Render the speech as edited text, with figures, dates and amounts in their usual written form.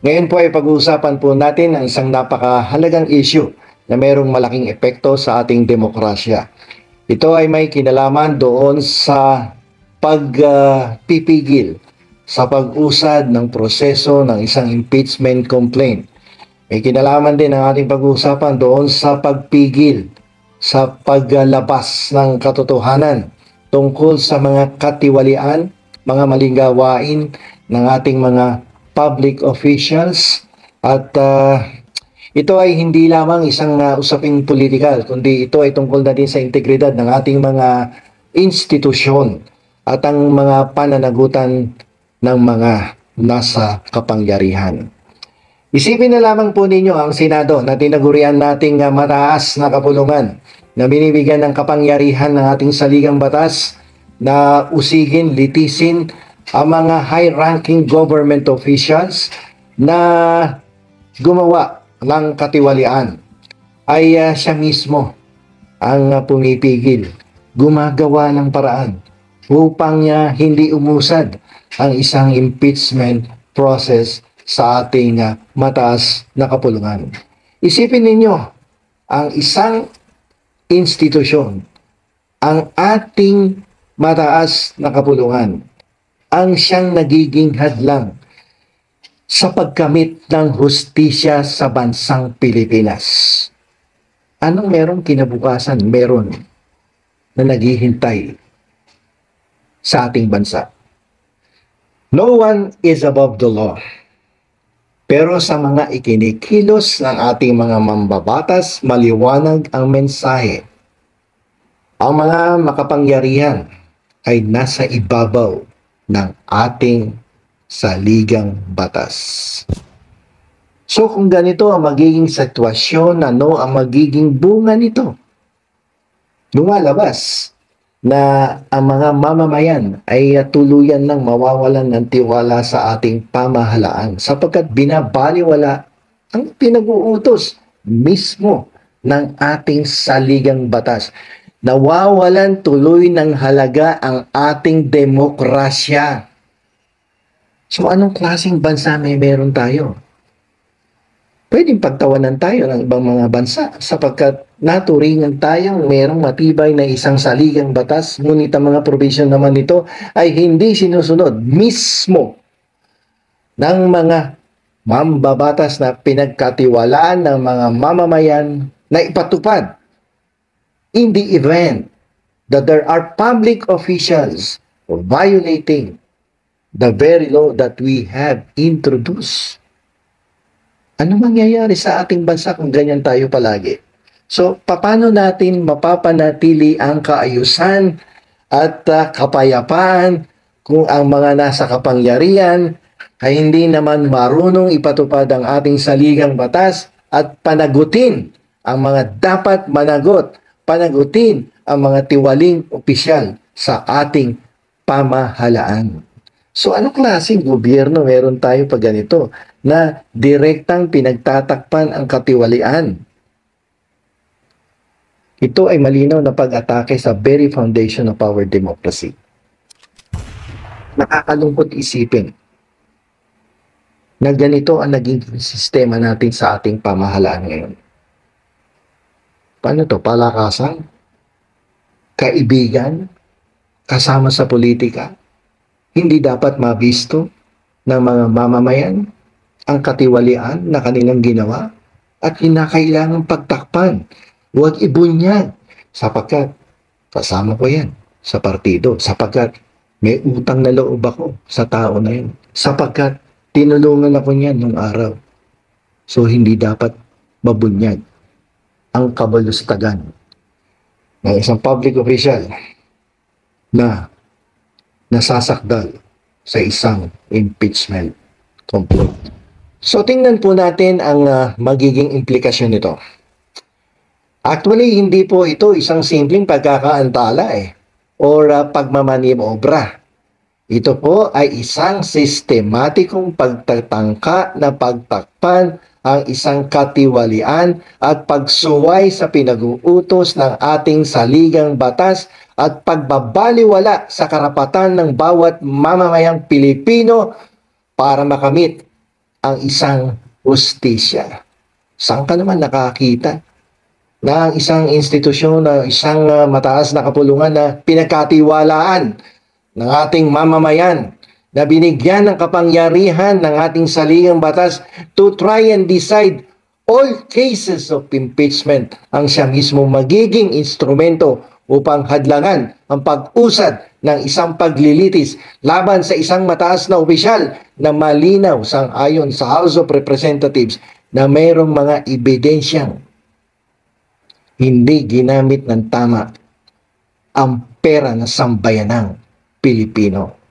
Ngayon po ay pag-uusapan po natin ang isang napakahalagang issue na mayroong malaking epekto sa ating demokrasya. Ito ay may kinalaman doon sa pagpipigil sa pag-usad ng proseso ng isang impeachment complaint. May kinalaman din ang ating pag-uusapan doon sa pagpigil sa paglabas ng katotohanan tungkol sa mga katiwalian, mga maling gawain ng ating mga public officials at ito ay hindi lamang isang usaping politikal kundi ito ay tungkol na din sa integridad ng ating mga institusyon at ang mga pananagutan ng mga nasa kapangyarihan. Isipin na lamang po ninyo ang Senado na tinagurian nating mataas na kapulungan na binibigyan ng kapangyarihan ng ating saligang batas na usigin, litisin ang mga high-ranking government officials na gumawa ng katiwalian ay siya mismo ang pumipigil, gumagawa ng paraan upang hindi umusad ang isang impeachment process sa ating mataas na kapulungan. Isipin ninyo, ang isang institusyon, ang ating mataas na kapulungan, ang siyang nagiging hadlang sa pagkamit ng hustisya sa bansang Pilipinas. Anong merong kinabukasan? Meron na naghihintay sa ating bansa. No one is above the law. Pero sa mga ikinikilos ng ating mga mambabatas, maliwanag ang mensahe. Ang mga makapangyarihan ay nasa ibabaw ng ating saligang batas. So kung ganito ang magiging sitwasyon, ano ang magiging bunga nito? Lumalabas na ang mga mamamayan ay tuluyan ng mawawalan ng tiwala sa ating pamahalaan sapagkat binabaliwala ang pinag-uutos mismo ng ating saligang batas. Nawawalan tuloy ng halaga ang ating demokrasya. So anong klaseng bansa may meron tayo? Pwedeng pagtawanan tayo ng ibang mga bansa sapagkat naturingan tayong merong matibay na isang saligang batas, ngunit ang mga provision naman nito ay hindi sinusunod mismo ng mga mambabatas na pinagkatiwalaan ng mga mamamayan na ipatupad in the event that there are public officials violating the very law that we have introduced. Ano mangyayari sa ating bansa kung ganyan tayo palagi? So, paano natin mapapanatili ang kaayusan at kapayapaan kung ang mga nasa kapangyarihan ay hindi naman marunong ipatupad ang ating saligang batas at panagutin ang mga dapat managot, panagutin ang mga tiwaling opisyal sa ating pamahalaan. So anong klaseng gobyerno meron tayo pag ganito na direktang pinagtatakpan ang katiwalian? Ito ay malinaw na pag-atake sa very foundation of our democracy. Nakakalungkot isipin na ganito ang naging sistema natin sa ating pamahalaan ngayon. Paano to? Palakasan? Kaibigan? Kasama sa politika? Hindi dapat mabisto ng mga mamamayan ang katiwalian na kanilang ginawa at kinakailangang pagtakpan. Huwag ibunyag sapagkat kasama ko yan sa partido, sapagkat may utang na loob ako sa tao na yun, sapagkat tinulungan ako niyan nung araw. So hindi dapat mabunyag ang kabalustagan ng isang public official na nasasakdal sa isang impeachment complaint. So tingnan po natin ang magiging implikasyon nito. Actually, hindi po ito isang simpleng pagkakaantala or pagmamanimobra. Ito po ay isang sistematikong pagtatangka na pagtakpan ang isang katiwalian at pagsuway sa pinag-uutos ng ating saligang batas at pagbabaliwala sa karapatan ng bawat mamamayang Pilipino para makamit ang isang hustisya. Saan ka naman nakakita na ang isang institusyon, na isang mataas na kapulungan na pinagkatiwalaan ng ating mamamayan, na binigyan ng kapangyarihan ng ating saligang batas to try and decide all cases of impeachment, ang siya mismo magiging instrumento upang hadlangan ang pag-usad ng isang paglilitis laban sa isang mataas na opisyal na malinaw sang-ayon sa House of Representatives na mayroong mga ebidensyang hindi ginamit ng tama ang pera ng sambayanang Pilipino.